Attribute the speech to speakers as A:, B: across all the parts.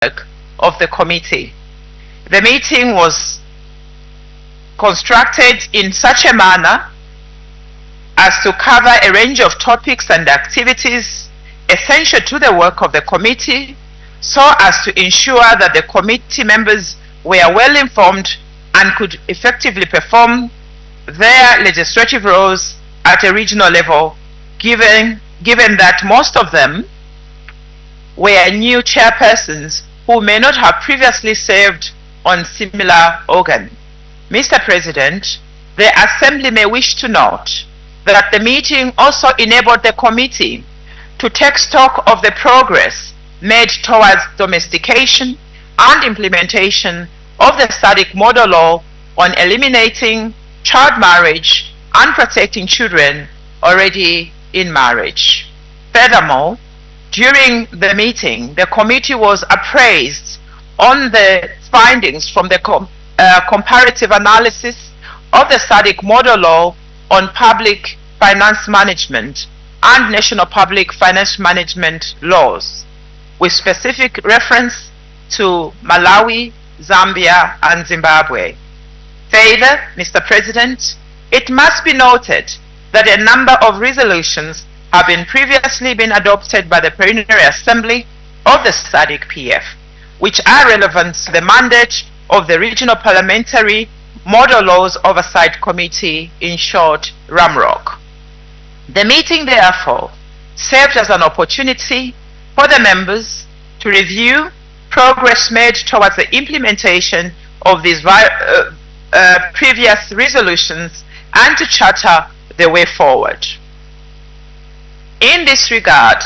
A: of the committee. The meeting was constructed in such a manner as to cover a range of topics and activities essential to the work of the committee, so as to ensure that the committee members were well informed and could effectively perform their legislative roles at a regional level, given that most of them were new chairpersons who may not have previously served on similar organs. Mr. President, the Assembly may wish to note that the meeting also enabled the committee to take stock of the progress made towards domestication and implementation of the SADC model law on eliminating child marriage and protecting children already in marriage. Furthermore, during the meeting, the committee was appraised on the findings from the comparative analysis of the SADC model law on public finance management and national public finance management laws, with specific reference to Malawi, Zambia, and Zimbabwe. Further, Mr. President, it must be noted that a number of resolutions have previously been adopted by the Plenary Assembly of the SADC-PF, which are relevant to the mandate of the Regional Parliamentary Model Laws Oversight Committee, in short, RAMROC. The meeting, therefore, served as an opportunity for the members to review progress made towards the implementation of these previous resolutions and to charter the way forward. In this regard,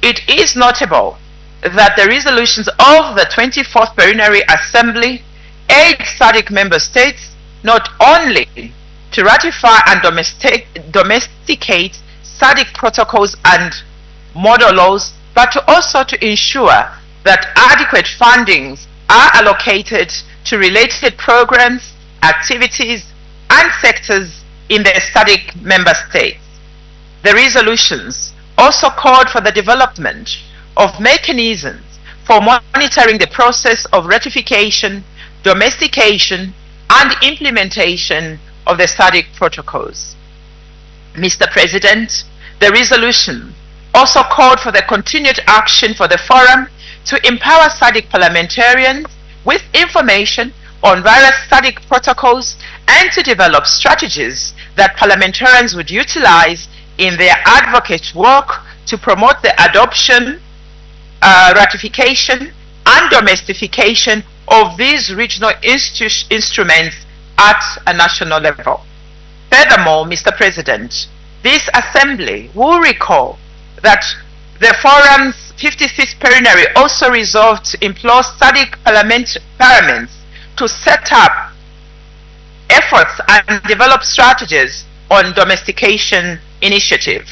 A: it is notable that the resolutions of the 24th Plenary Assembly urged SADC member states not only to ratify and domesticate SADC protocols and model laws, but also to ensure that adequate fundings are allocated to related programs, activities, and sectors in the SADC member states. The resolutions also called for the development of mechanisms for monitoring the process of ratification, domestication, and implementation of the SADC protocols. Mr. President, the resolution also called for the continued action for the forum to empower SADC parliamentarians with information on various SADC protocols and to develop strategies that parliamentarians would utilize in their advocate work to promote the adoption, ratification, and domestication of these regional instruments at a national level. Furthermore, Mr. President, this Assembly will recall that the Forum's 56th plenary also resolved to implore SADC parliaments to set up efforts and develop strategies on domestication initiative.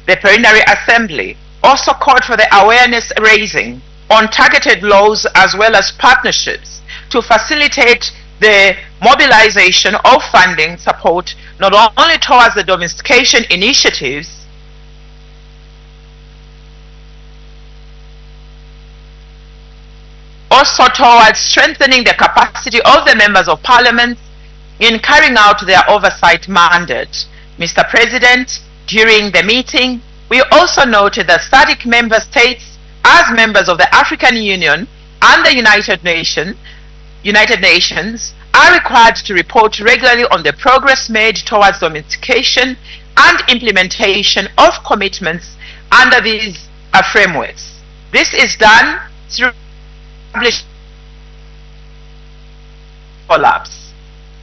A: The Plenary Assembly also called for the awareness raising on targeted laws as well as partnerships to facilitate the mobilization of funding support not only towards the domestication initiatives, also towards strengthening the capacity of the members of parliament in carrying out their oversight mandate. Mr. President, during the meeting, we also noted that SADC member states, as members of the African Union and the United Nations, are required to report regularly on the progress made towards domestication and implementation of commitments under these frameworks. This is done through collapse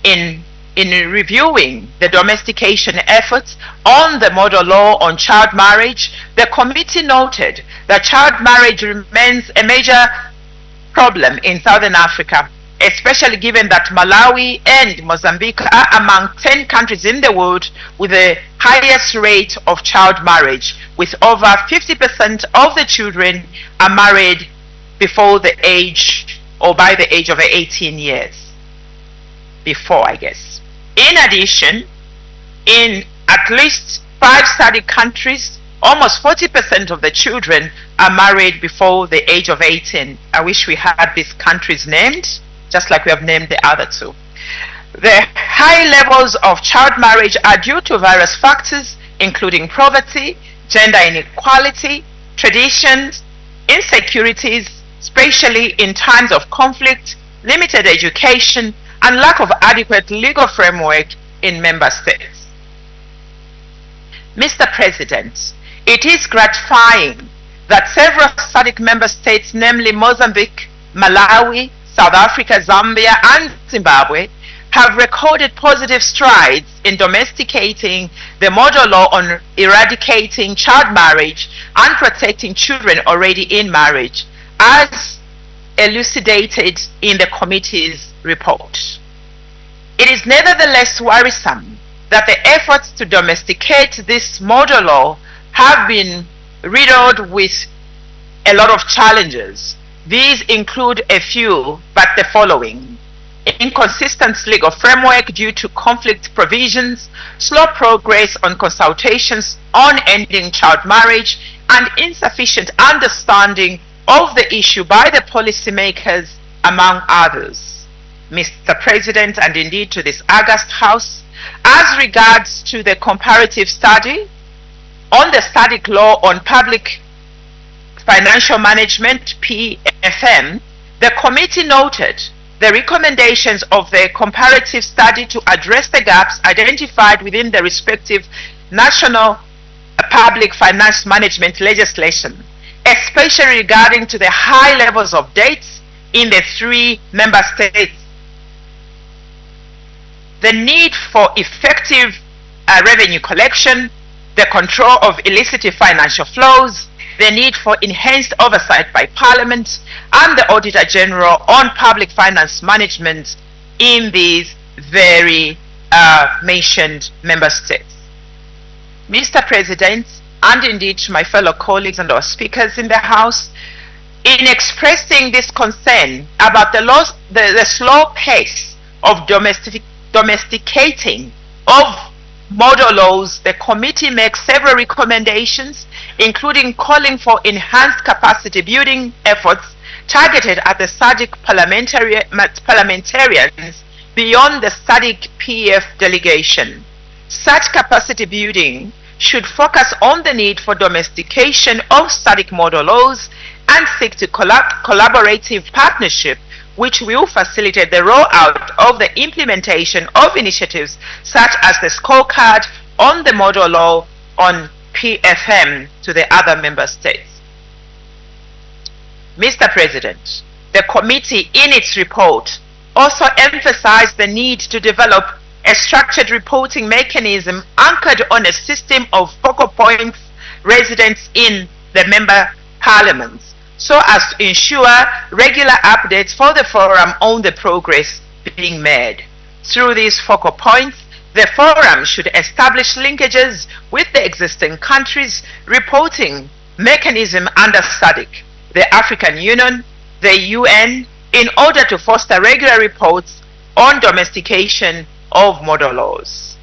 A: in reviewing the domestication efforts on the model law on child marriage. The committee noted that child marriage remains a major problem in Southern Africa, especially given that Malawi and Mozambique are among 10 countries in the world with the highest rate of child marriage, with over 50% of the children are married before the age or by the age of 18 years. Before, I guess. In addition, in at least 5 SADC countries, almost 40% of the children are married before the age of 18. I wish we had these countries named, just like we have named the other two. The high levels of child marriage are due to various factors, including poverty, gender inequality, traditions, insecurities, especially in times of conflict, limited education, and lack of adequate legal framework in member states. Mr. President, it is gratifying that several SADC member states, namely Mozambique, Malawi, South Africa, Zambia, and Zimbabwe, have recorded positive strides in domesticating the model law on eradicating child marriage and protecting children already in marriage, as elucidated in the committee's report. It is nevertheless worrisome that the efforts to domesticate this model law have been riddled with a lot of challenges. These include a few, but the following: inconsistent legal framework due to conflict provisions, slow progress on consultations on ending child marriage, and insufficient understanding of the issue by the policymakers, among others. Mr. President, and indeed to this august House, as regards to the comparative study on the SADC law on public financial management, PFM, the committee noted the recommendations of the comparative study to address the gaps identified within the respective national public finance management legislation, especially regarding to the high levels of debts in the 3 member states, the need for effective revenue collection, the control of illicit financial flows, the need for enhanced oversight by Parliament and the Auditor General on public finance management in these very mentioned member states. Mr. President, and indeed to my fellow colleagues and our speakers in the House, in expressing this concern about the slow pace of domesticating of model laws, the committee makes several recommendations, including calling for enhanced capacity building efforts targeted at the SADC parliamentarians beyond the SADC PF delegation. Such capacity building should focus on the need for domestication of SADC model laws and seek to collaborative partnership which will facilitate the rollout of the implementation of initiatives such as the scorecard on the model law on PFM to the other member states. Mr. President, the committee in its report also emphasized the need to develop a structured reporting mechanism anchored on a system of focal points residents in the member parliaments, so as to ensure regular updates for the forum on the progress being made. Through these focal points, the forum should establish linkages with the existing countries' reporting mechanism under SADC, the African Union, the UN, in order to foster regular reports on domestication of model laws.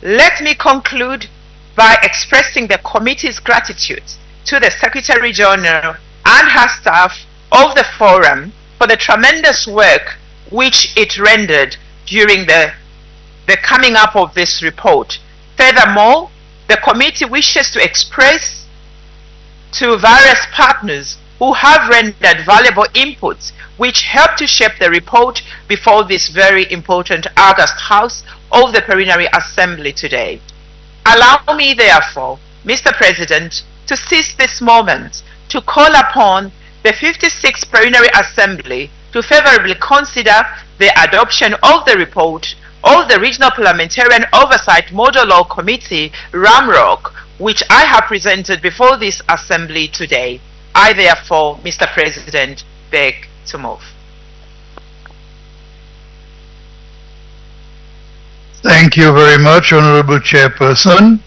A: Let me conclude by expressing the committee's gratitude to the Secretary General and her staff of the forum for the tremendous work which it rendered during the coming up of this report. Furthermore, the committee wishes to express to various partners who have rendered valuable inputs which help to shape the report before this very important August House of the Plenary Assembly today. Allow me, therefore, Mr. President, to seize this moment to call upon the 56th Plenary Assembly to favorably consider the adoption of the report of the Regional Parliamentarian Oversight Model Law Committee, RAMROC, which I have presented before this Assembly today. I therefore, Mr. President, beg to move.
B: Thank you very much, Honorable Chairperson.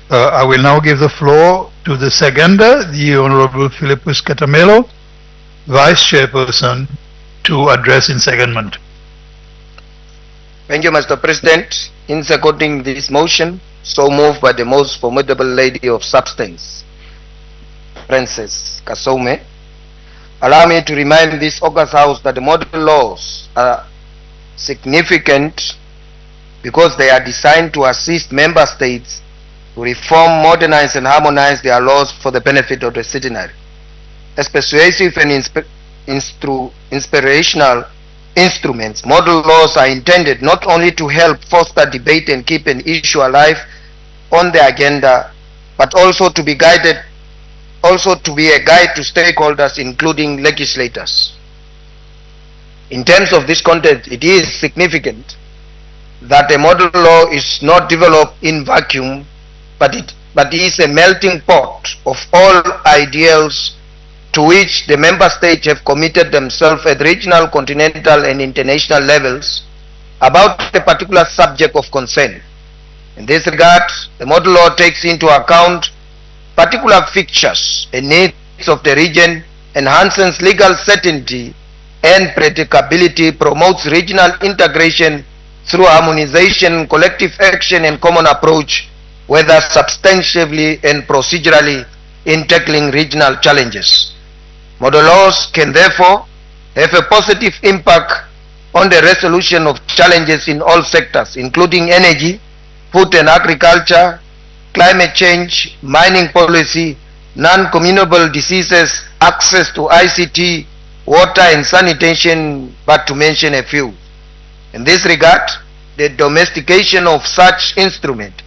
B: I will now give the floor to the seconder, the Honorable Philippus Catamelo, Vice Chairperson, to address in secondment.
C: Thank you, Mr. President. In seconding this motion, So moved by the most formidable lady of substance, Princess Kasome. Allow me to remind this august house that the model laws are significant because they are designed to assist member states to reform, modernize, and harmonize their laws for the benefit of the citizenry. As persuasive and inspirational instruments, model laws are intended not only to help foster debate and keep an issue alive on the agenda, but also to be a guide to stakeholders, including legislators. In terms of this content, it is significant that a model law is not developed in vacuum, but is a melting pot of all ideals to which the member states have committed themselves at regional, continental, and international levels about a particular subject of concern. In this regard, the model law takes into account particular features and needs of the region, enhances legal certainty and predictability, promotes regional integration through harmonization, collective action, and common approach, whether substantively and procedurally, in tackling regional challenges. Model laws can therefore have a positive impact on the resolution of challenges in all sectors, including energy, food and agriculture, climate change, mining policy, non-communicable diseases, access to ICT, water and sanitation, but to mention a few. In this regard, the domestication of such instrument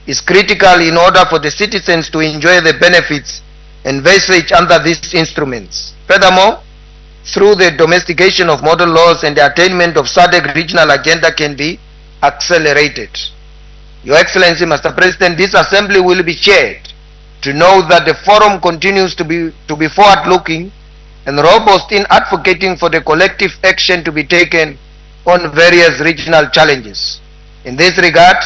C: is critical in order for the citizens to enjoy the benefits envisaged under these instruments. Furthermore, through the domestication of model laws and the attainment of SADC regional agenda can be accelerated. Your Excellency, Mr. President, this assembly will be chaired to know that the forum continues to be forward-looking and robust in advocating for the collective action to be taken on various regional challenges. In this regard,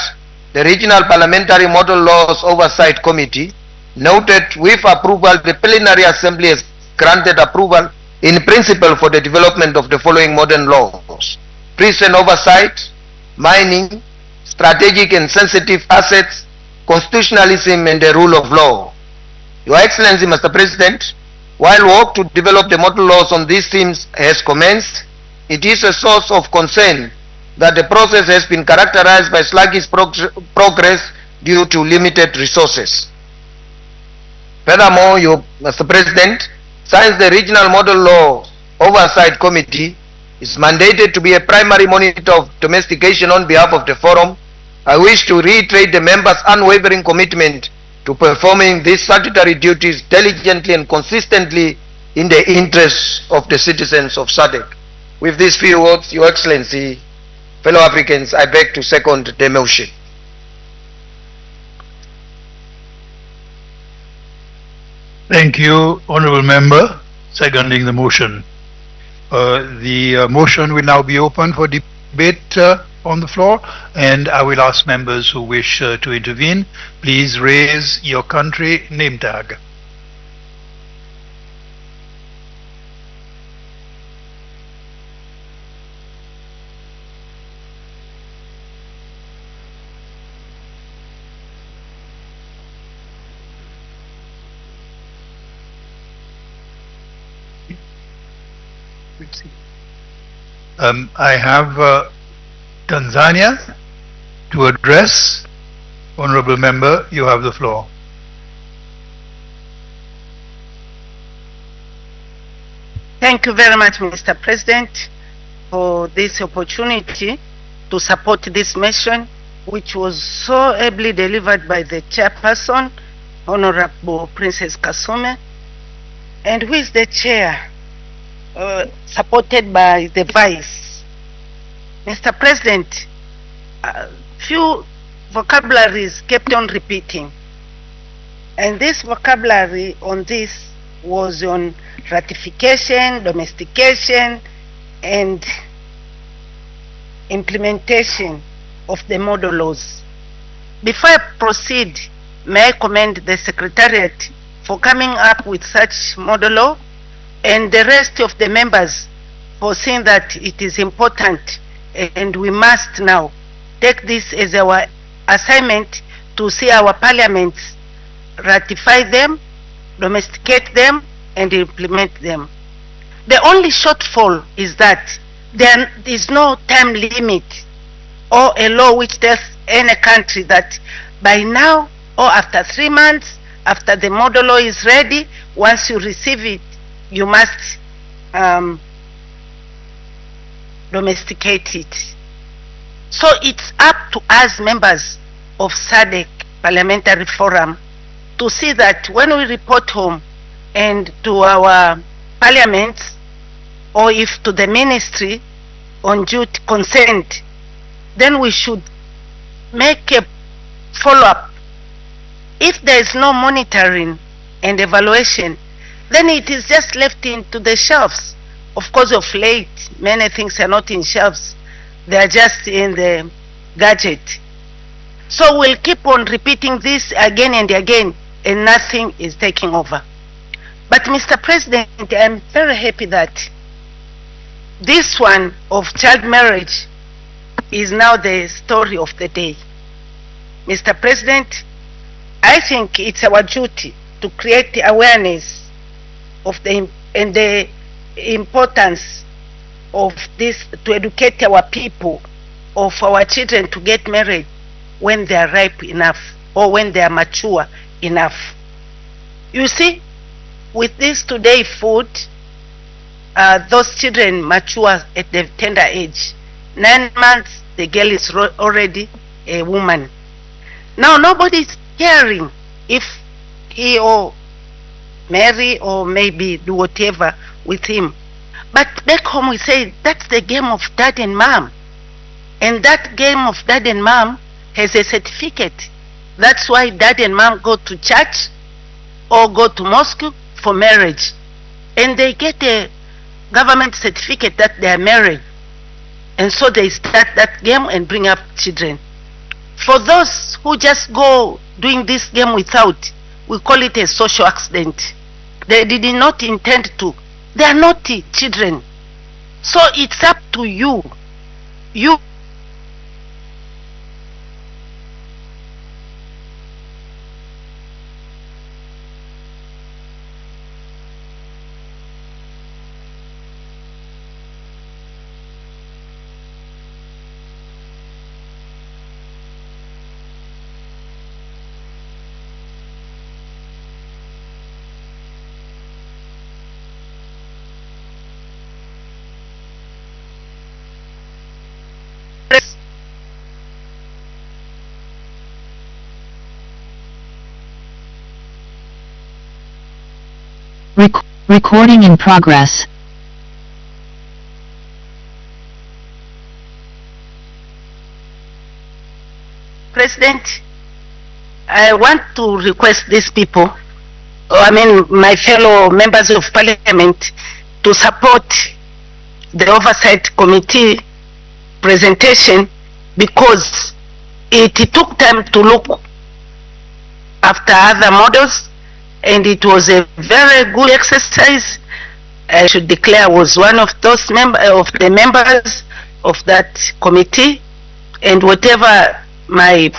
C: the Regional Parliamentary Model Laws Oversight Committee noted with approval the plenary assembly has granted approval in principle for the development of the following modern laws: prison oversight, mining, strategic and sensitive assets, constitutionalism, and the rule of law. Your Excellency, Mr. President, while work to develop the model laws on these themes has commenced, it is a source of concern that the process has been characterized by sluggish progress due to limited resources. Furthermore, Mr. President, since the Regional Model Law Oversight Committee is mandated to be a primary monitor of domestication on behalf of the Forum, I wish to reiterate the members' unwavering commitment to performing these statutory duties diligently and consistently in the interests of the citizens of SADC. With these few words, Your Excellency, fellow Africans, I beg to second the motion.
B: Thank you, Honourable Member, seconding the motion. The motion will now be open for debate on the floor, and I will ask members who wish to intervene, please raise your country name tag. I have Tanzania to address. Honourable Member, you have the floor.
D: Thank you very much, Mr. President, for this opportunity to support this motion, which was so ably delivered by the chairperson, Honourable Princess Kasome, and who is the chair, supported by the vice. Mr. President, few vocabularies kept on repeating, and this vocabulary on this was on ratification, domestication, and implementation of the model laws. Before I proceed, may I commend the Secretariat for coming up with such model law, and the rest of the members for saying that it is important and we must now take this as our assignment to see our parliaments ratify them, domesticate them, and implement them. The only shortfall is that there is no time limit or a law which tells any country that by now or after 3 months, after the model law is ready, once you receive it, you must domesticate it. So it's up to us members of SADC Parliamentary Forum to see that when we report home and to our parliaments, or if to the ministry on duty consent, then we should make a follow-up. If there is no monitoring and evaluation, then it is just left into the shelves. Of course, of late, many things are not in shelves. They are just in the gadget. So we'll keep on repeating this again and again, and nothing is taking over. But Mr. President, I'm very happy that this one of child marriage is now the story of the day. Mr. President, I think it's our duty to create awareness of the importance of this, to educate our people, of our children to get married when they are ripe enough or when they are mature enough. You see, with this today food, those children mature at the tender age. 9 months, the girl is already a woman. Now nobody is caring if he or marry or maybe do whatever with him. But back home we say that's the game of dad and mom. And that game of dad and mom has a certificate. That's why dad and mom go to church or go to mosque for marriage. And they get a government certificate that they are married. And so they start that game and bring up children. For those who just go doing this game without, we call it a social accident. They did not intend to. They are naughty children. So it's up to you. You
E: Recording in progress.
D: President, I want to request these people, my fellow members of parliament, to support the oversight committee presentation, because it took time to look after other models, and it was a very good exercise. I should declare I was one of those members of that committee, and whatever my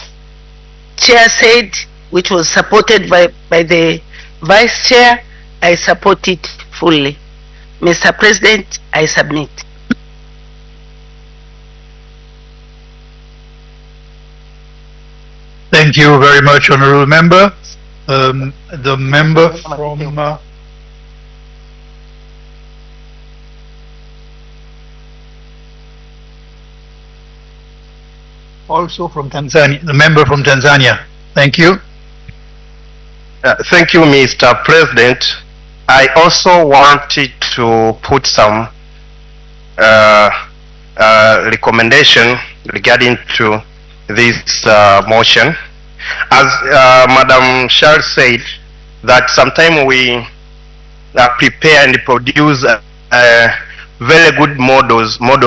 D: chair said, which was supported by the vice chair, I support it fully. Mr. President, I submit.
B: Thank you very much, Honourable Member. The member from also from Tanzania, the member from Tanzania. Thank you.
C: Thank you, Mr. President. I also wanted to put some recommendation regarding to this motion. As Madam Charles said, that sometime we prepare and produce very good model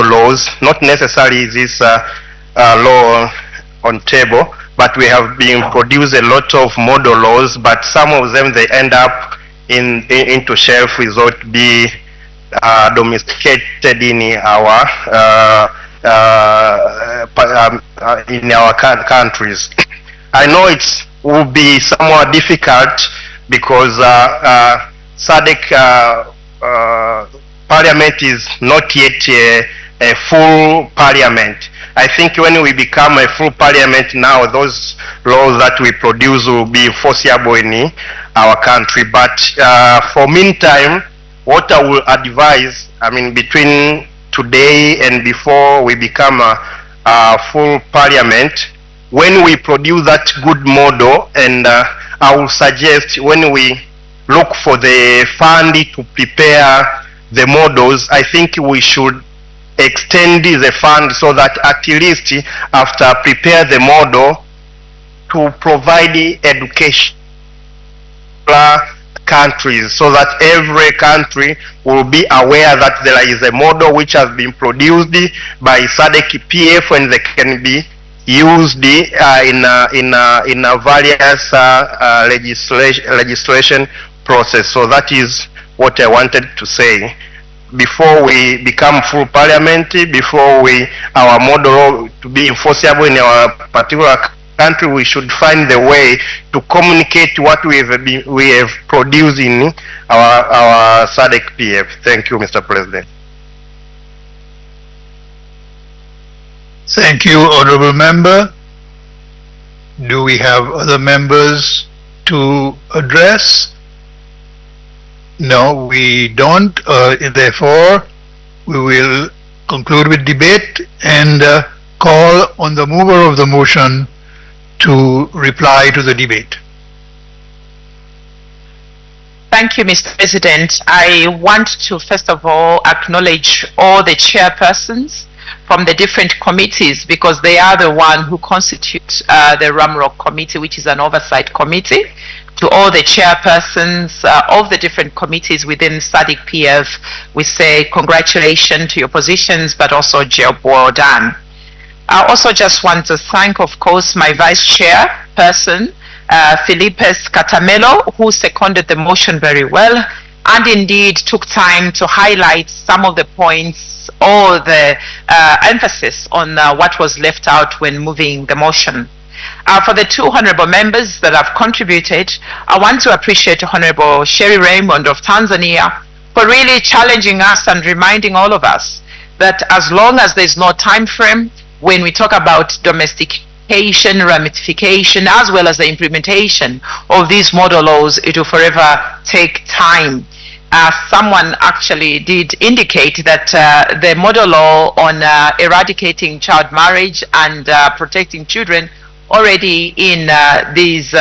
C: laws, not necessarily this law on table, but we have been produced a lot of model laws, but some of them they end up into shelf without be domesticated in our countries.
F: I know it will be somewhat difficult because SADC parliament is not yet a full parliament. I think when we become a full parliament now, those laws that we produce will be enforceable in our country. But for meantime, what I will advise, I mean, between today and before we become a full parliament, when we produce that good model, and I will suggest when we look for the fund to prepare the models, I think we should extend the fund so that at least after prepare the model to provide education countries, so that every country will be aware that there is a model which has been produced by SADC PF and they can be used in a various legislation process. So that is what I wanted to say. Before we become full parliament, before our model to be enforceable in our particular country, we should find the way to communicate what we have produced in our SADC PF. Thank you, Mr. President.
B: Thank you, Honorable Member. Do we have other members to address? No, we don't. Therefore, we will conclude with debate and call on the mover of the motion to reply to the debate.
A: Thank you, Mr. President. I want to first of all acknowledge all the chairpersons from the different committees, because they are the one who constitute the Ramrock Committee, which is an oversight committee. To all the chairpersons of the different committees within SADC PF, we say congratulations to your positions, but also job well done. I also just want to thank, of course, my vice chairperson, Philippus Catamelo, who seconded the motion very well and indeed took time to highlight some of the points or the emphasis on what was left out when moving the motion. For the two honorable members that have contributed, I want to appreciate Honorable Sherry Raymond of Tanzania for really challenging us and reminding all of us that as long as there's no time frame when we talk about domestication, ramification, as well as the implementation of these model laws, it will forever take time. Someone actually did indicate that the model law on eradicating child marriage and protecting children already in these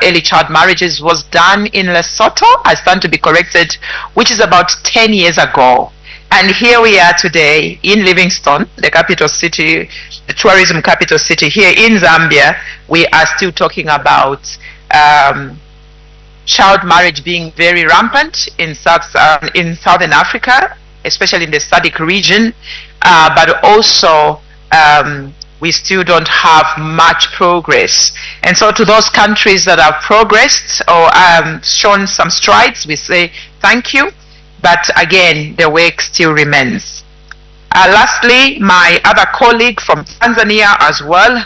A: early child marriages was done in Lesotho, I stand to be corrected, which is about 10 years ago. And here we are today in Livingstone, the capital city, the tourism capital city here in Zambia. We are still talking about child marriage being very rampant in Southern Africa, especially in the SADC region, but also we still don't have much progress. And so to those countries that have progressed or shown some strides, we say thank you. But again, the work still remains. Lastly, my other colleague from Tanzania as well,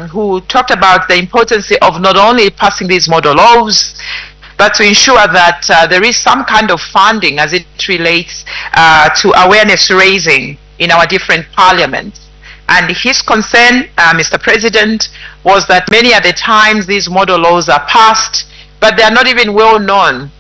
A: who talked about the importance of not only passing these model laws, but to ensure that there is some kind of funding as it relates to awareness raising in our different parliaments. And his concern, Mr. President, was that many of the times these model laws are passed, but they are not even well known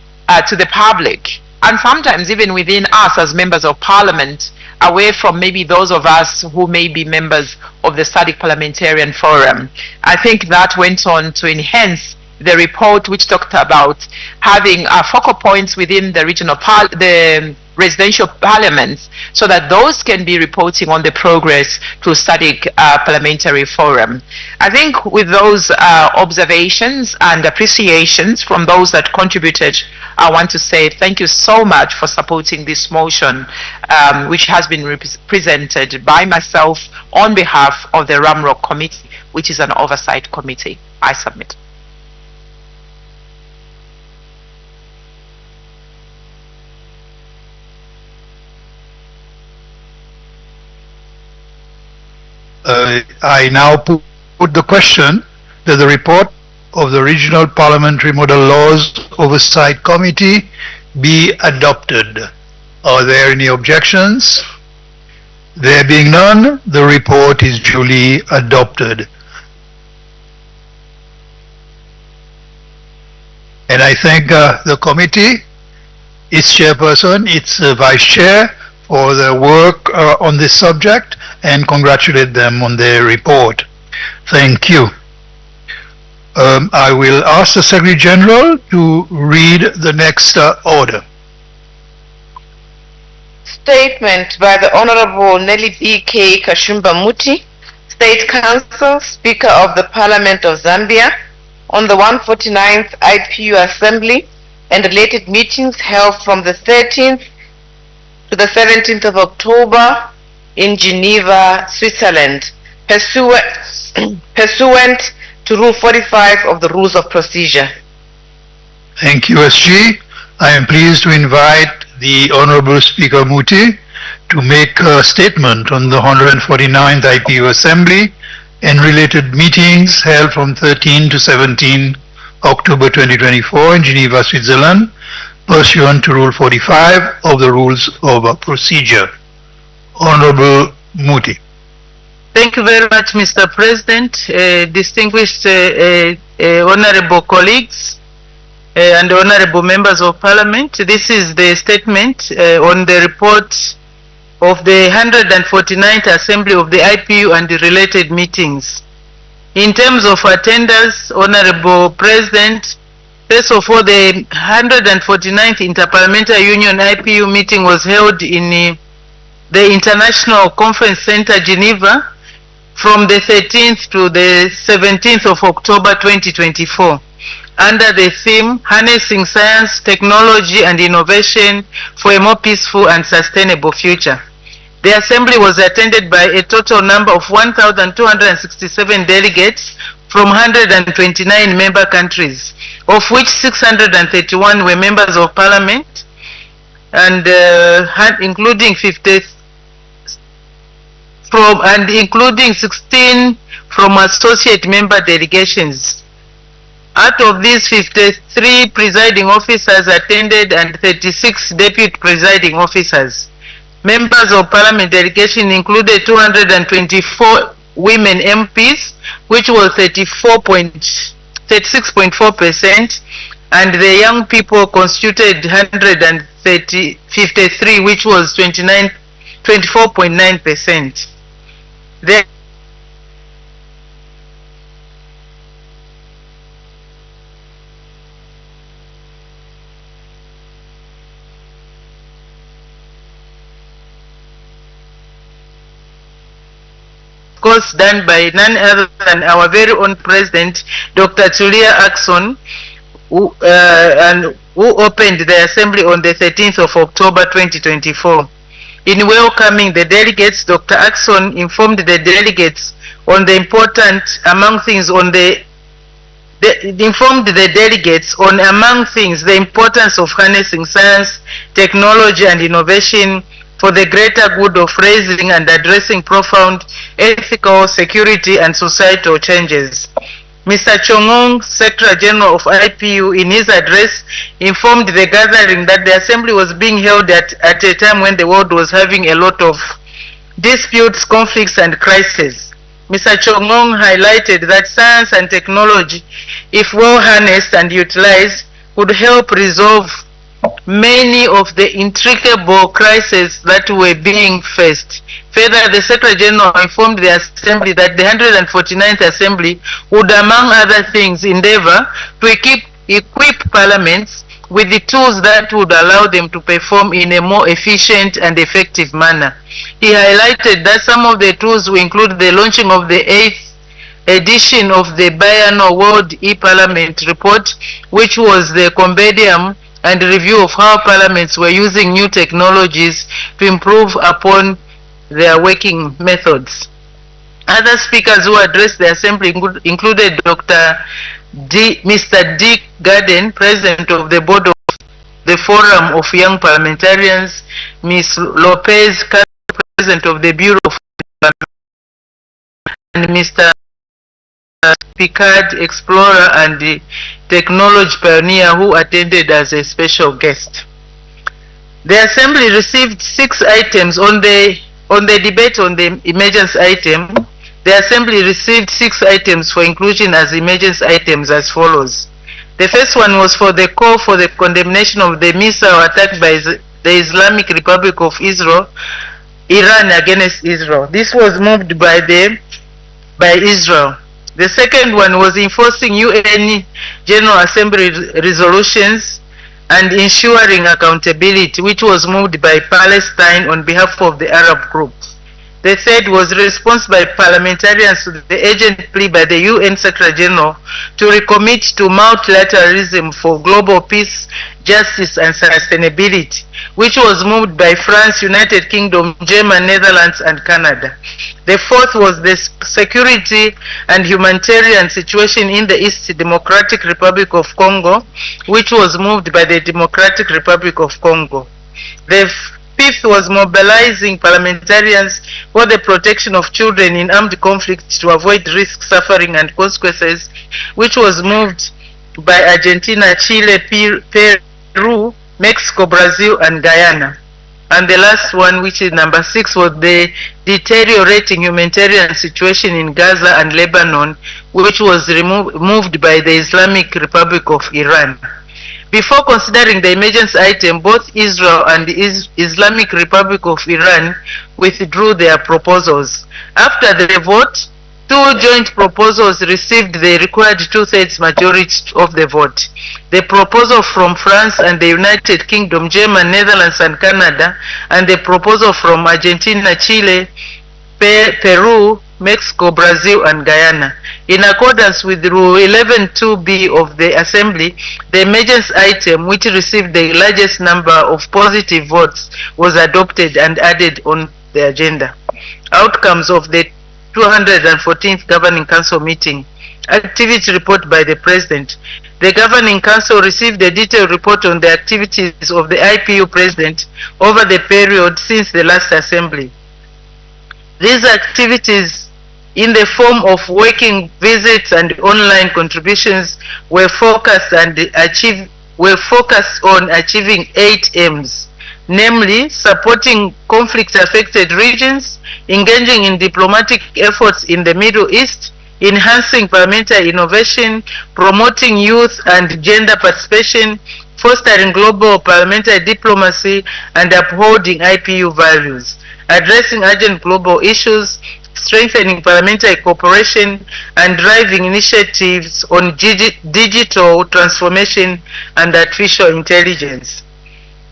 A: to the public. And sometimes even within us as members of parliament, away from maybe those of us who may be members of the SADC Parliamentarian Forum. I think that went on to enhance the report, which talked about having focal points within the regional the residential parliaments, so that those can be reporting on the progress to SADC Parliamentary Forum. I think with those observations and appreciations from those that contributed, I want to say thank you so much for supporting this motion, which has been presented by myself on behalf of the Ramrock Committee, which is an oversight committee. I submit.
B: I now put the question that the report of the Regional Parliamentary Model Laws Oversight Committee be adopted. Are there any objections? There being none, the report is duly adopted. And I thank the committee, its chairperson, its vice chair for their work on this subject and congratulate them on their report. Thank you. I will ask the Secretary General to read the next order.
A: Statement by the Honorable Nelly B.K. Kashumba Muti, State Council, Speaker of the Parliament of Zambia, on the 149th IPU Assembly and related meetings held from the 13th to the 17th of October in Geneva, Switzerland, pursuant to Rule 45 of the Rules of Procedure.
B: Thank you, SG. I am pleased to invite the Honorable Speaker Muti to make a statement on the 149th IPU Assembly and related meetings held from 13 to 17 October 2024 in Geneva, Switzerland, pursuant to Rule 45 of the Rules of Procedure. Honorable Muti.
G: Thank you very much, Mr. President, distinguished honorable colleagues and honorable members of Parliament. This is the statement on the report of the 149th Assembly of the IPU and the related meetings. In terms of attendance, Honorable President, first of all, the 149th Interparliamentary Union IPU meeting was held in the International Conference Center, Geneva, from the 13th to the 17th of October 2024, under the theme Harnessing Science, Technology and Innovation for a More Peaceful and Sustainable Future. The assembly was attended by a total number of 1,267 delegates from 129 member countries, of which 631 were members of Parliament, and including 16 from associate member delegations. Out of these, 53 presiding officers attended and 36 deputy presiding officers. Members of Parliament delegation included 224 women MPs, which was 36.4%, and the young people constituted 53, which was 24.9%. Course done by none other than our very own President, Dr. Tulia Ackson, who opened the assembly on the 13th of October 2024. In welcoming the delegates, Dr. Ackson informed the delegates on the important, among things, the importance of harnessing science, technology and innovation for the greater good of raising and addressing profound ethical, security and societal changes. Mr. Chongong, Secretary General of IPU, in his address informed the gathering that the assembly was being held at a time when the world was having a lot of disputes, conflicts and crises. Mr. Chongong highlighted that science and technology, if well harnessed and utilized, could help resolve many of the intricate crises that were being faced. Further, the Secretary General informed the Assembly that the 149th Assembly would, among other things, endeavor to equip parliaments with the tools that would allow them to perform in a more efficient and effective manner. He highlighted that some of the tools will include the launching of the 8th edition of the biannual World e-Parliament report, which was the compendium and review of how parliaments were using new technologies to improve upon their working methods. Other speakers who addressed the assembly included Mr. Dick Garden, President of the Board of the Forum of Young Parliamentarians, Ms. Lopez, President of the Bureau of and Mr. Picard explorer and technology pioneer who attended as a special guest. The Assembly received 6 items on the debate on the emergency item. The Assembly received 6 items for inclusion as emergency items as follows. The first one was for the call for the condemnation of the missile attack by the Islamic Republic of Iran against Israel. This was moved by Israel. The second one was enforcing UN General Assembly resolutions and ensuring accountability, which was moved by Palestine on behalf of the Arab groups. The third was response by parliamentarians to the urgent plea by the UN Secretary General to recommit to multilateralism for global peace, justice and sustainability, which was moved by France, United Kingdom, Germany, Netherlands and Canada. The fourth was the security and humanitarian situation in the East Democratic Republic of Congo, which was moved by the Democratic Republic of Congo. The fifth was mobilizing parliamentarians for the protection of children in armed conflict to avoid risk, suffering and consequences, which was moved by Argentina, Chile, Peru, Mexico, Brazil and Guyana. And the last one, which is number 6, was the deteriorating humanitarian situation in Gaza and Lebanon, which was moved by the Islamic Republic of Iran. Before considering the emergency item, both Israel and the Islamic Republic of Iran withdrew their proposals. After the vote, 2 joint proposals received the required 2/3 majority of the vote. The proposal from France and the United Kingdom, Germany, Netherlands and Canada, and the proposal from Argentina, Chile, Peru, Mexico, Brazil and Guyana. In accordance with Rule 11.2b of the Assembly, the emergency item, which received the largest number of positive votes, was adopted and added on the agenda. Outcomes of the 214th Governing Council meeting. Activity report by the President. The Governing Council received a detailed report on the activities of the IPU President over the period since the last Assembly. These activities, in the form of working visits and online contributions, were focused on achieving 8 aims, namely supporting conflict-affected regions, engaging in diplomatic efforts in the Middle East, enhancing parliamentary innovation, promoting youth and gender participation, fostering global parliamentary diplomacy, and upholding IPU values, addressing urgent global issues, strengthening parliamentary cooperation, and driving initiatives on digital transformation and artificial intelligence.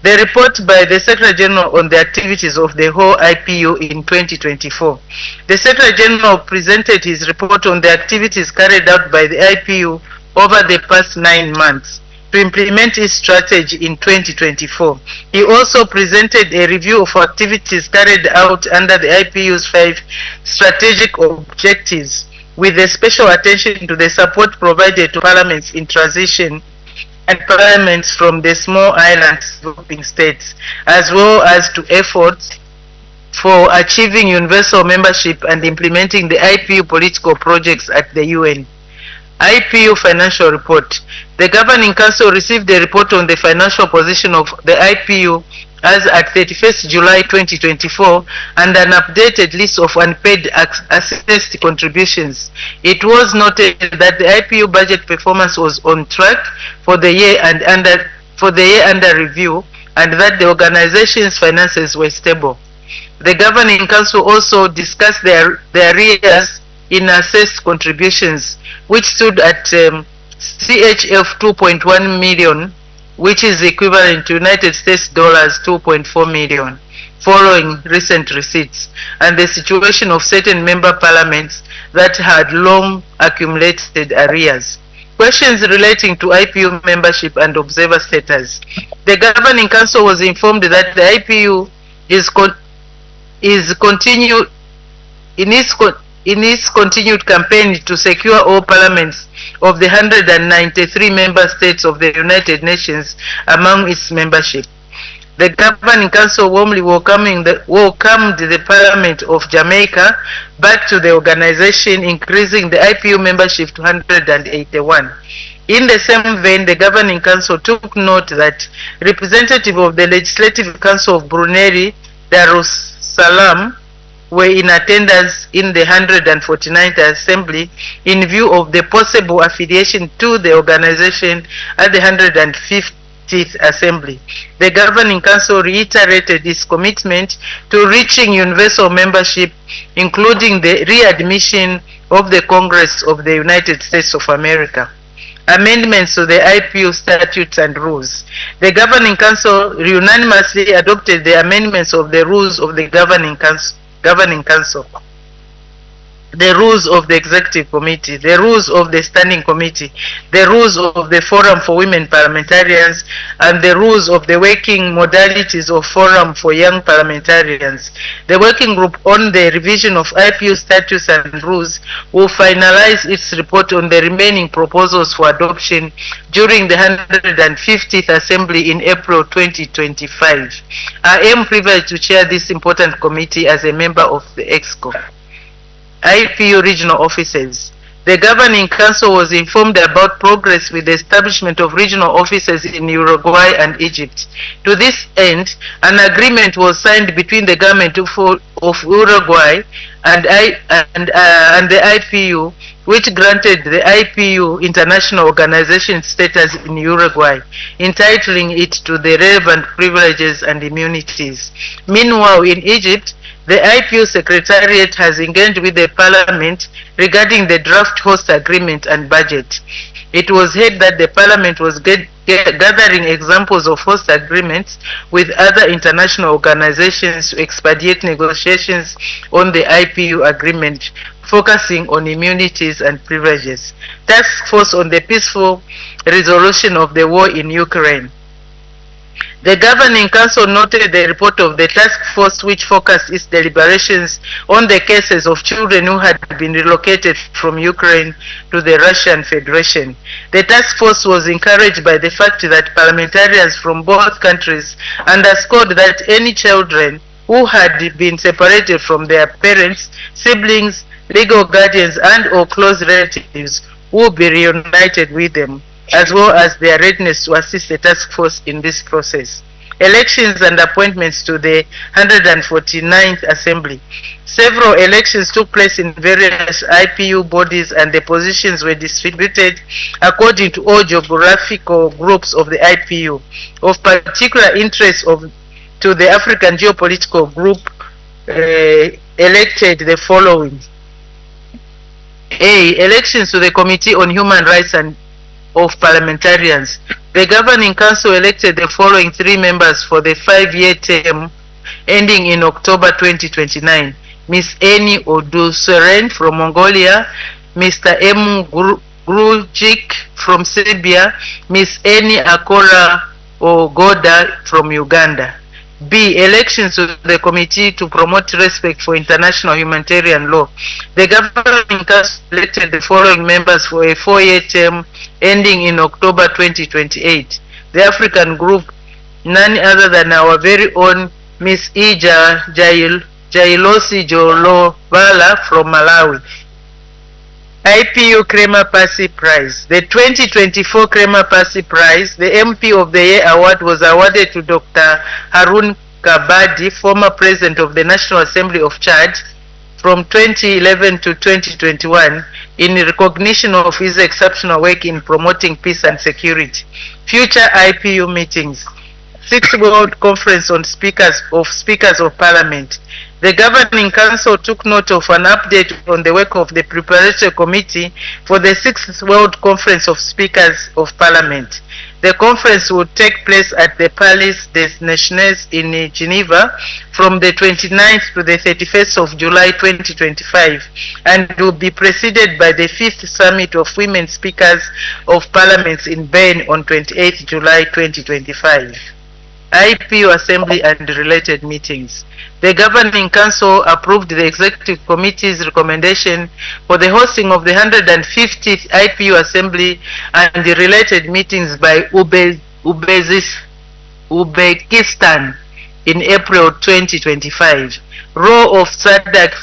G: The report by the Secretary General on the activities of the whole IPU in 2024. The Secretary General presented his report on the activities carried out by the IPU over the past 9 months to implement its strategy in 2024. He also presented a review of activities carried out under the IPU's 5 strategic objectives, with a special attention to the support provided to parliaments in transition and parliaments from the small island developing states, as well as to efforts for achieving universal membership and implementing the IPU political projects at the UN. IPU Financial Report. The Governing Council received a report on the financial position of the IPU as at 31st July 2024 and an updated list of unpaid assessed contributions. It was noted that the IPU budget performance was on track for the year under review, and that the organization's finances were stable. The Governing Council also discussed the arrears in assessed contributions, which stood at CHF 2.1 million, which is equivalent to United States dollars 2.4 million, following recent receipts, and the situation of certain member parliaments that had long accumulated arrears. Questions relating to IPU membership and observer status. The Governing Council was informed that the IPU in its continued campaign to secure all parliaments of the 193 member states of the United Nations among its membership. The Governing Council warmly welcomed the Parliament of Jamaica back to the organization, increasing the IPU membership to 181. In the same vein, the Governing Council took note that representatives of the Legislative Council of Brunei Darussalam were in attendance in the 149th Assembly in view of the possible affiliation to the organization at the 150th Assembly. The Governing Council reiterated its commitment to reaching universal membership, including the readmission of the Congress of the United States of America. Amendments to the IPU statutes and rules. The Governing Council unanimously adopted the amendments of the rules of the Governing Council, the rules of the Executive Committee, the rules of the Standing Committee, the rules of the Forum for Women Parliamentarians, and the rules of the working modalities of Forum for Young Parliamentarians. The working group on the revision of IPU statutes and rules will finalize its report on the remaining proposals for adoption during the 150th Assembly in April 2025. I am privileged to chair this important committee as a member of the EXCO. IPU regional offices. The Governing Council was informed about progress with the establishment of regional offices in Uruguay and Egypt. To this end, an agreement was signed between the government of Uruguay and the IPU, which granted the IPU international organization status in Uruguay, entitling it to the relevant privileges and immunities. Meanwhile, in Egypt, the IPU Secretariat has engaged with the Parliament regarding the draft host agreement and budget. It was heard that the Parliament was gathering examples of host agreements with other international organizations to expedite negotiations on the IPU agreement, focusing on immunities and privileges. Task Force on the Peaceful Resolution of the War in Ukraine. The Governing Council noted the report of the task force, which focused its deliberations on the cases of children who had been relocated from Ukraine to the Russian Federation. The task force was encouraged by the fact that parliamentarians from both countries underscored that any children who had been separated from their parents, siblings, legal guardians, and/or close relatives would be reunited with them, as well as their readiness to assist the task force in this process. Elections and appointments to the 149th Assembly. Several elections took place in various IPU bodies, and the positions were distributed according to all geographical groups of the IPU. Of particular interest to the African Geopolitical Group elected the following. A. Elections to the Committee on Human Rights and of Parliamentarians. The Governing Council elected the following 3 members for the 5-year term ending in October 2029. Ms. Eni Oduseren from Mongolia, Mr. M. Grujic from Serbia, Ms. Eni Akora Ogoda from Uganda. B. Elections to the Committee to Promote Respect for International Humanitarian Law. The Governing Council elected the following members for a 4-year term ending in October 2028. The African Group, none other than our very own Ms. Ija Jailosi Jolovala from Malawi. IPU Kramer Passy Prize. The 2024 Kramer Passy Prize, the MP of the Year award, was awarded to Dr. Harun Kabadi, former President of the National Assembly of Chad, from 2011 to 2021, in recognition of his exceptional work in promoting peace and security. Future IPU meetings. 6th World Conference on Speakers of Parliament. The Governing Council took note of an update on the work of the Preparatory Committee for the 6th World Conference of Speakers of Parliament. The conference will take place at the Palais des Nations in Geneva from the 29th to the 31st of July 2025, and will be preceded by the 5th Summit of Women Speakers of Parliaments in Bern on 28th July 2025. IPU Assembly and related meetings. The Governing Council approved the Executive Committee's recommendation for the hosting of the 150th IPU Assembly and the related meetings by Uzbekistan in April 2025. Role of SADC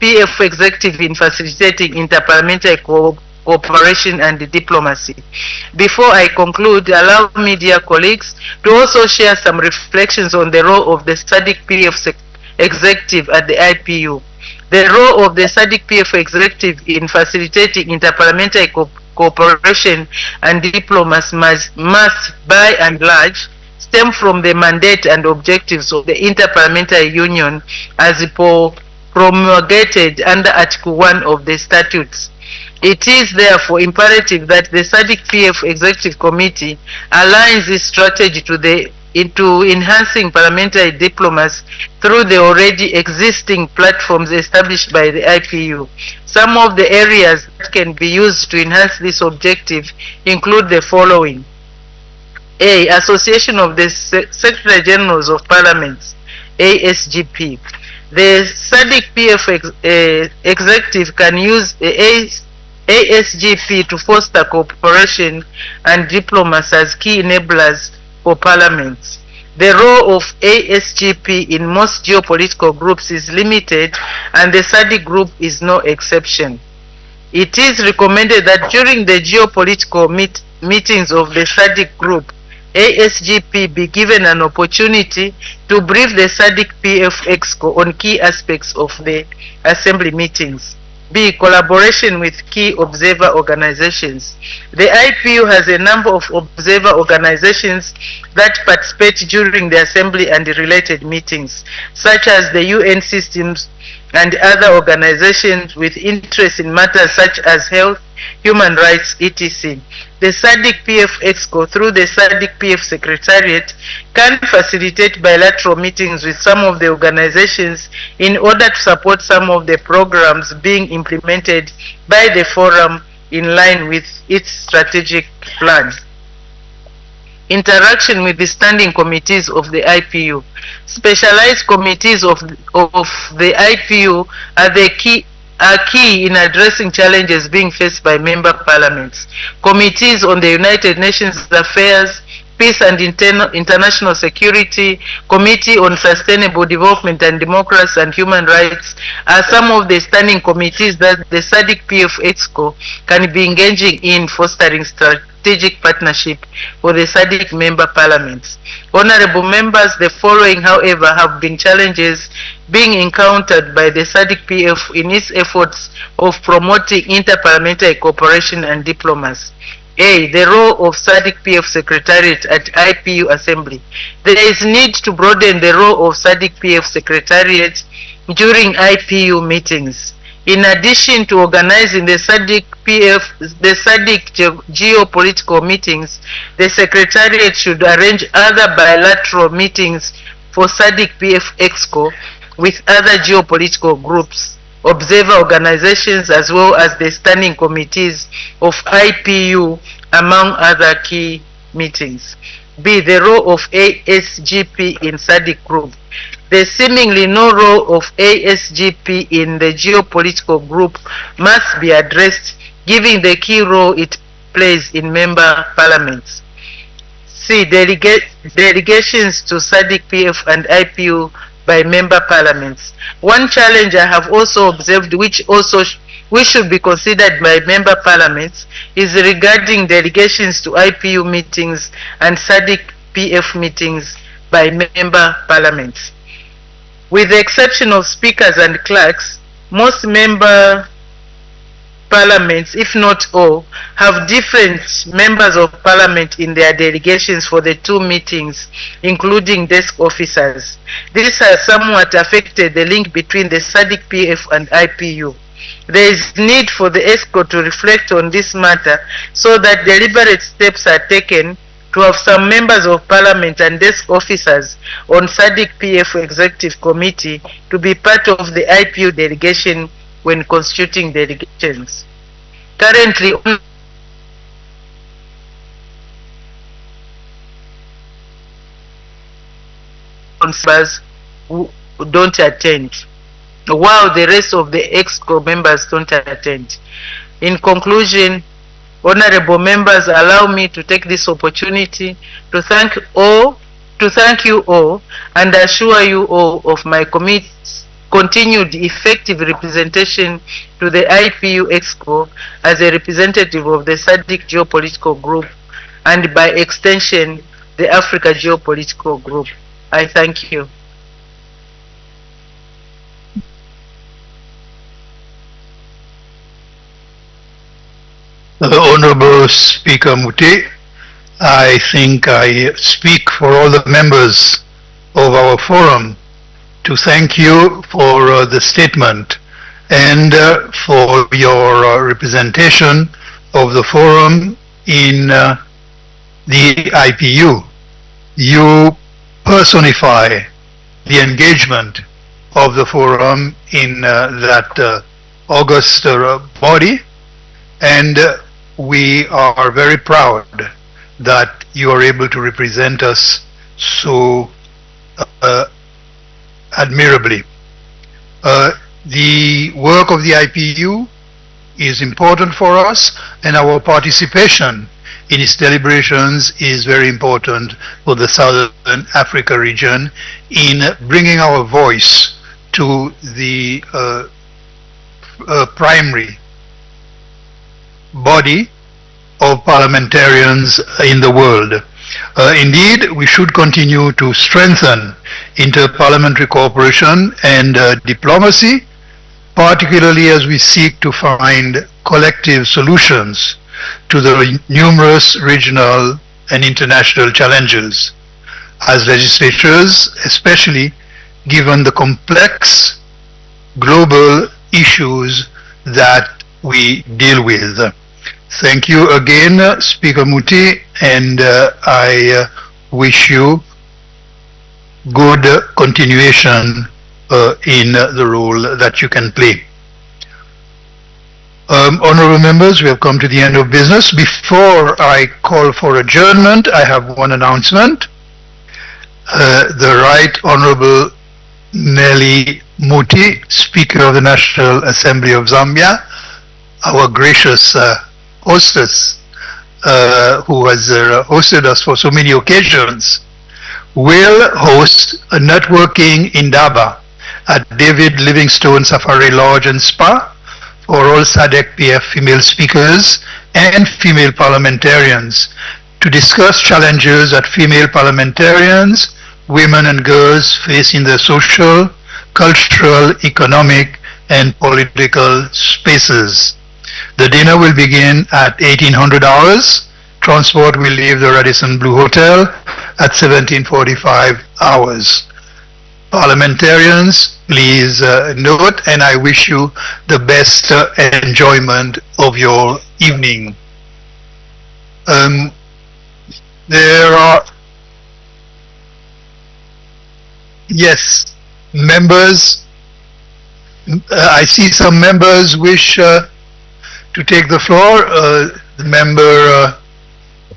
G: PF executive in facilitating interparliamentary cooperation and diplomacy. Before I conclude, allow me, dear colleagues, to also share some reflections on the role of the SADC PF executive at the IPU. The role of the SADC PF executive in facilitating interparliamentary cooperation and diplomacy must, by and large, stem from the mandate and objectives of the Interparliamentary Union as promulgated under Article 1 of the Statutes. It is therefore imperative that the SADC PF Executive Committee aligns its strategy into enhancing parliamentary diplomacy through the already existing platforms established by the IPU. Some of the areas that can be used to enhance this objective include the following. A. Association of the Secretary Generals of Parliaments, ASGP. The SADC PF executive can use the ASGP to foster cooperation and diplomacy as key enablers for parliaments. The role of ASGP in most geopolitical groups is limited, and the SADC group is no exception. It is recommended that during the geopolitical meetings of the SADC group, ASGP be given an opportunity to brief the SADC PF EXCO on key aspects of the assembly meetings. B. Collaboration with key observer organizations. The IPU has a number of observer organizations that participate during the assembly and the related meetings, such as the UN systems and other organizations with interest in matters such as health, human rights, etc. The SADC PF EXCO, through the SADC PF Secretariat, can facilitate bilateral meetings with some of the organizations in order to support some of the programs being implemented by the forum in line with its strategic plan. Interaction with the standing committees of the IPU. Specialized committees of the IPU are key in addressing challenges being faced by member parliaments. Committees on the United Nations Affairs, Peace and International Security, Committee on Sustainable Development and Democracy and Human Rights are some of the standing committees that the SADC PF EXCO can be engaging in fostering strategic partnership for the SADC member parliaments. Honorable members, the following, however, have been challenges being encountered by the SADC PF in its efforts of promoting interparliamentary cooperation and diplomacy. A. The role of SADC PF Secretariat at IPU Assembly. There is need to broaden the role of SADC PF Secretariat during IPU meetings. In addition to organizing the SADC geopolitical meetings, the Secretariat should arrange other bilateral meetings for SADC PF EXCO with other geopolitical groups, observer organizations, as well as the standing committees of IPU, among other key meetings. B. The role of ASGP in SADC group. The seemingly no role of ASGP in the geopolitical group must be addressed, given the key role it plays in member parliaments. C. Delegations to SADC PF and IPU by member parliaments. One challenge I have also observed, which should be considered by member parliaments, is regarding delegations to IPU meetings and SADC PF meetings by member parliaments. With the exception of speakers and clerks, most member parliaments, if not all, have different members of parliament in their delegations for the two meetings, including desk officers. This has somewhat affected the link between the SADC PF and IPU. There is need for the EXCO to reflect on this matter so that deliberate steps are taken to have some members of parliament and desk officers on SADC PF Executive Committee to be part of the IPU delegation when constituting delegations. Currently, members who don't attend, while the rest of the EXCO members don't attend. In conclusion, honorable members, allow me to take this opportunity to thank all to thank you all and assure you all of my continued effective representation to the IPU Exco as a representative of the SADC geopolitical group and by extension the Africa geopolitical group. I thank you.
B: Honorable Speaker Muti, I think I speak for all the members of our forum to thank you for the statement and for your representation of the forum in the IPU. You personify the engagement of the forum in that august body, and we are very proud that you are able to represent us so admirably. The work of the IPU is important for us, and our participation in its deliberations is very important for the Southern Africa region in bringing our voice to the primary body of parliamentarians in the world. Indeed, we should continue to strengthen inter-parliamentary cooperation and diplomacy, particularly as we seek to find collective solutions to the numerous regional and international challenges. As legislators, especially given the complex global issues that we deal with. Thank you again, Speaker Muti, and I wish you good continuation in the role that you can play. Honorable members, we have come to the end of business. Before I call for adjournment, I have one announcement. The Right Honorable Nelly Muti, Speaker of the National Assembly of Zambia, our gracious hostess, who has hosted us for so many occasions, will host a networking indaba at David Livingstone Safari Lodge and Spa for all SADC PF female speakers and female parliamentarians to discuss challenges that female parliamentarians, women and girls face in their social, cultural, economic and political spaces. The dinner will begin at 1800 hours. Transport will leave the Radisson Blu Hotel at 1745 hours. Parliamentarians, please note, and I wish you the best enjoyment of your evening. There are, yes, members, I see some members wish to take the floor. The member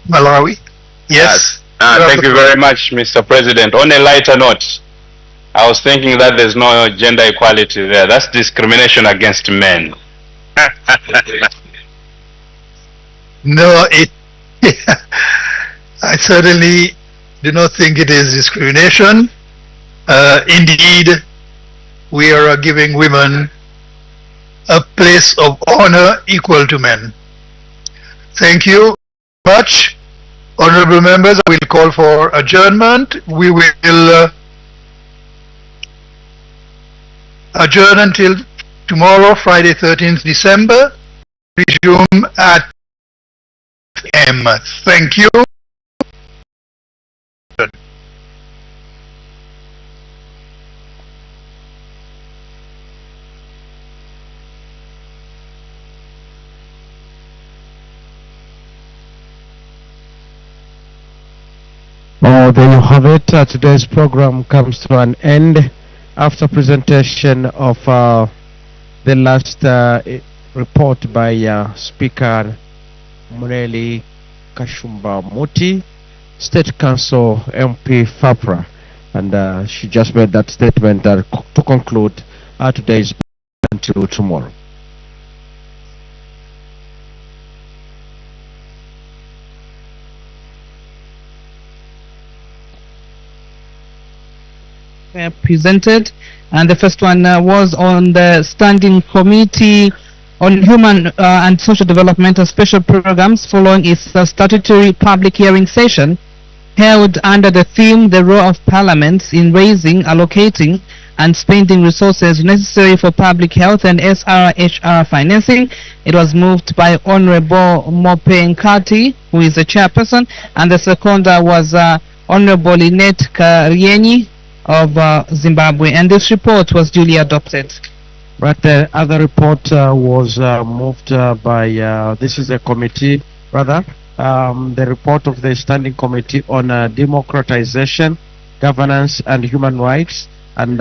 B: Malawi. Yes.
H: Thank you very much, Mr. President. On a lighter note, I was thinking that there's no gender equality there. That's discrimination against men.
B: No, I certainly do not think it is discrimination. Indeed, we are giving women a place of honor equal to men. Thank you very much. Honorable members, I will call for adjournment. We will adjourn until tomorrow, Friday 13th December. Resume at M. Thank you.
I: Oh, there you have it. Today's program comes to an end after presentation of the last report by Speaker Mureli Kashumba Muti, State Council MP FAPRA, and she just made that statement to conclude today's until tomorrow.
J: were presented, and the first one was on the Standing Committee on Human and Social Development and Special Programs following its statutory public hearing session held under the theme The Role of Parliaments in Raising, Allocating and Spending Resources Necessary for Public Health and SRHR Financing. It was moved by Honorable Mope Nkati, who is the chairperson, and the seconder was Honorable Lynette Karienyi of Zimbabwe, and this report was duly adopted.
I: Right, the other report was moved by, this is a committee, rather, the report of the Standing Committee on Democratization, Governance and Human Rights, and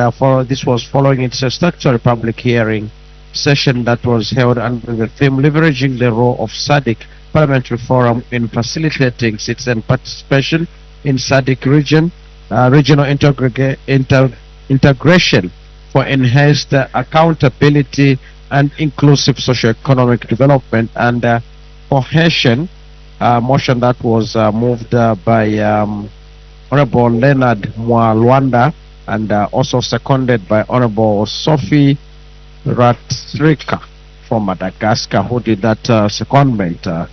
I: this was following its statutory public hearing session that was held under the theme Leveraging the Role of SADC Parliamentary Forum in Facilitating Citizen Participation in SADC region, Regional Integration for Enhanced Accountability and Inclusive Socio-Economic Development and Cohesion, motion that was moved by Honorable Leonard Mwalwanda and also seconded by Honorable Sophie Ratrika from Madagascar, who did that secondment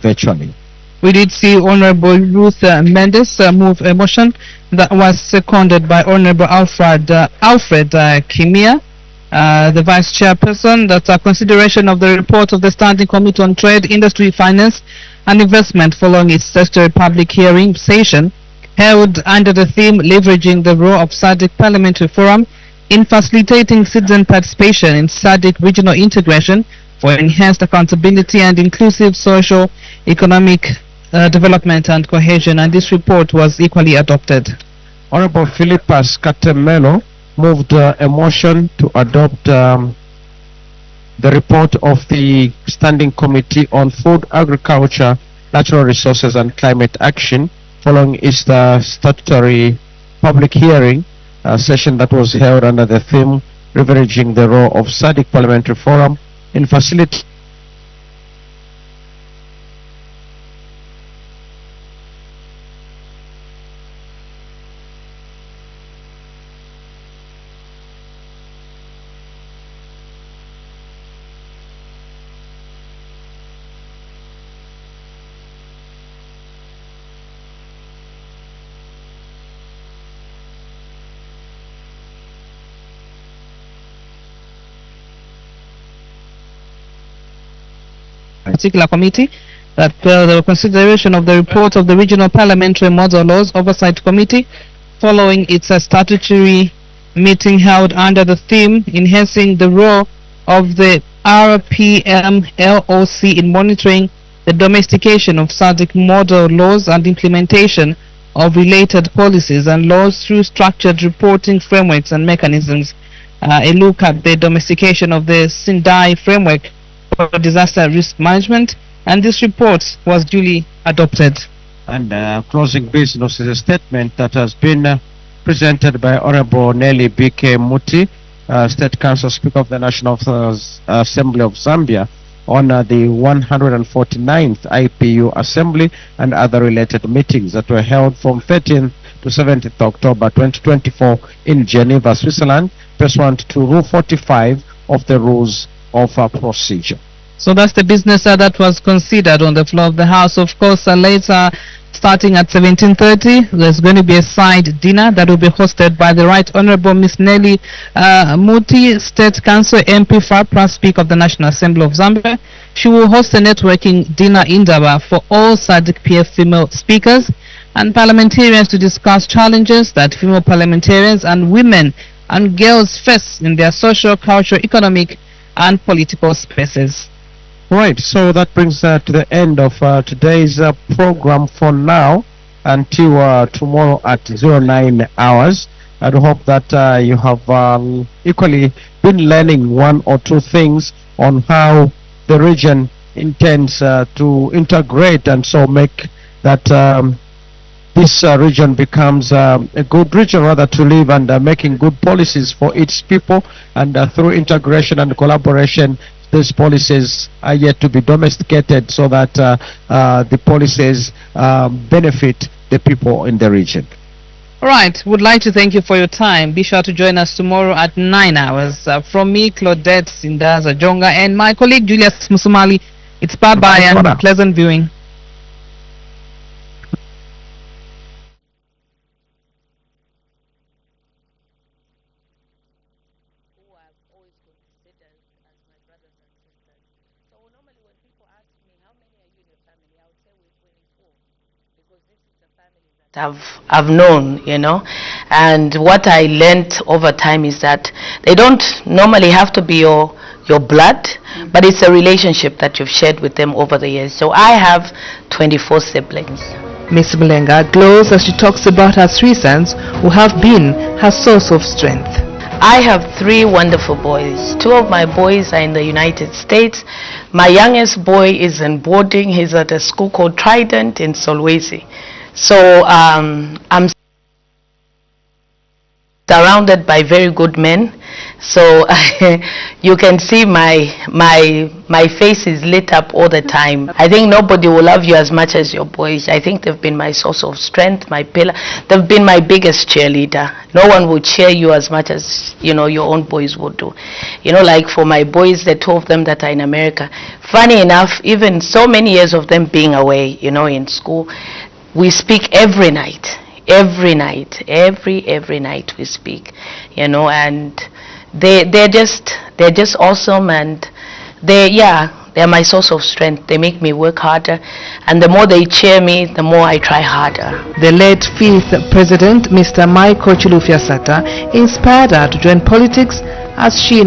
I: virtually.
J: We did see Honorable Ruth Mendes move a motion that was seconded by Honorable Alfred Kimia, the Vice Chairperson, that consideration of the report of the Standing Committee on Trade, Industry, Finance and Investment following its statutory public hearing session held under the theme Leveraging the Role of SADC Parliamentary Forum in Facilitating Citizen Participation in SADC Regional Integration for Enhanced Accountability and Inclusive Social Economic Development and Cohesion, and this report was equally adopted.
I: Honorable Philippus Katemelo moved a motion to adopt the report of the Standing Committee on Food, Agriculture, Natural Resources and Climate Action following its statutory public hearing session that was held under the theme Leveraging the Role of SADC Parliamentary Forum in Facilitating
J: particular committee, that the consideration of the report of the Regional Parliamentary Model Laws Oversight Committee following its statutory meeting held under the theme Enhancing the Role of the RPMLOC in Monitoring the Domestication of SADC Model Laws and Implementation of Related Policies and Laws through Structured Reporting Frameworks and Mechanisms. A look at the domestication of the Sindai Framework for Disaster Risk Management, and this report was duly adopted.
I: And closing business is a statement that has been presented by Honorable Nelly B.K. Muti, State Council Speaker of the National Assembly of Zambia, on the 149th IPU Assembly and other related meetings that were held from 13th to 17th October 2024 in Geneva, Switzerland, pursuant to Rule 45 of the Rules of Procedure.
J: So that's the business that was considered on the floor of the House. Of course, later, starting at 17:30, there's going to be a side dinner that will be hosted by the Right Honorable Miss Nelly Muti, State Council MP plus Speaker of the National Assembly of Zambia. She will host a networking dinner in Daba for all SADC PF female speakers and parliamentarians to discuss challenges that female parliamentarians and women and girls face in their social, cultural, economic and political spaces.
I: Right, so that brings to the end of today's program for now until tomorrow at 09 hours. I hope that you have equally been learning one or two things on how the region intends to integrate and so make that this region becomes a good region rather to live, and making good policies for its people, and through integration and collaboration these policies are yet to be domesticated so that the policies benefit the people in the region.
J: Right, would like to thank you for your time. Be sure to join us tomorrow at 9 hours. From me, Claudette Sindaza Jonga, and my colleague Julius Musumali, it's bye-bye and pleasant viewing.
K: I've known, you know, and what I learned over time is that they don't normally have to be your blood, but it's a relationship that you've shared with them over the years. So I have 24 siblings.
J: Miss Mlenga glows as she talks about her 3 sons who have been her source of strength.
K: I have 3 wonderful boys. 2 of my boys are in the United States. My youngest boy is in boarding. He's at a school called Trident in Solwezi. So I'm surrounded by very good men. So you can see my face is lit up all the time. I think nobody will love you as much as your boys. I think they've been my source of strength, my pillar. They've been my biggest cheerleader. No one will cheer you as much as, you know, your own boys would do. You know, like for my boys, the 2 of them that are in America. Funny enough, even so many years of them being away, you know, in school, we speak every night. Every night, every night we speak, you know, and they're just awesome, and they're my source of strength. They make me work harder, and the more they cheer me, the more I try harder.
J: The late 5th President, Mr. Michael Chilufya Sata, inspired her to join politics as she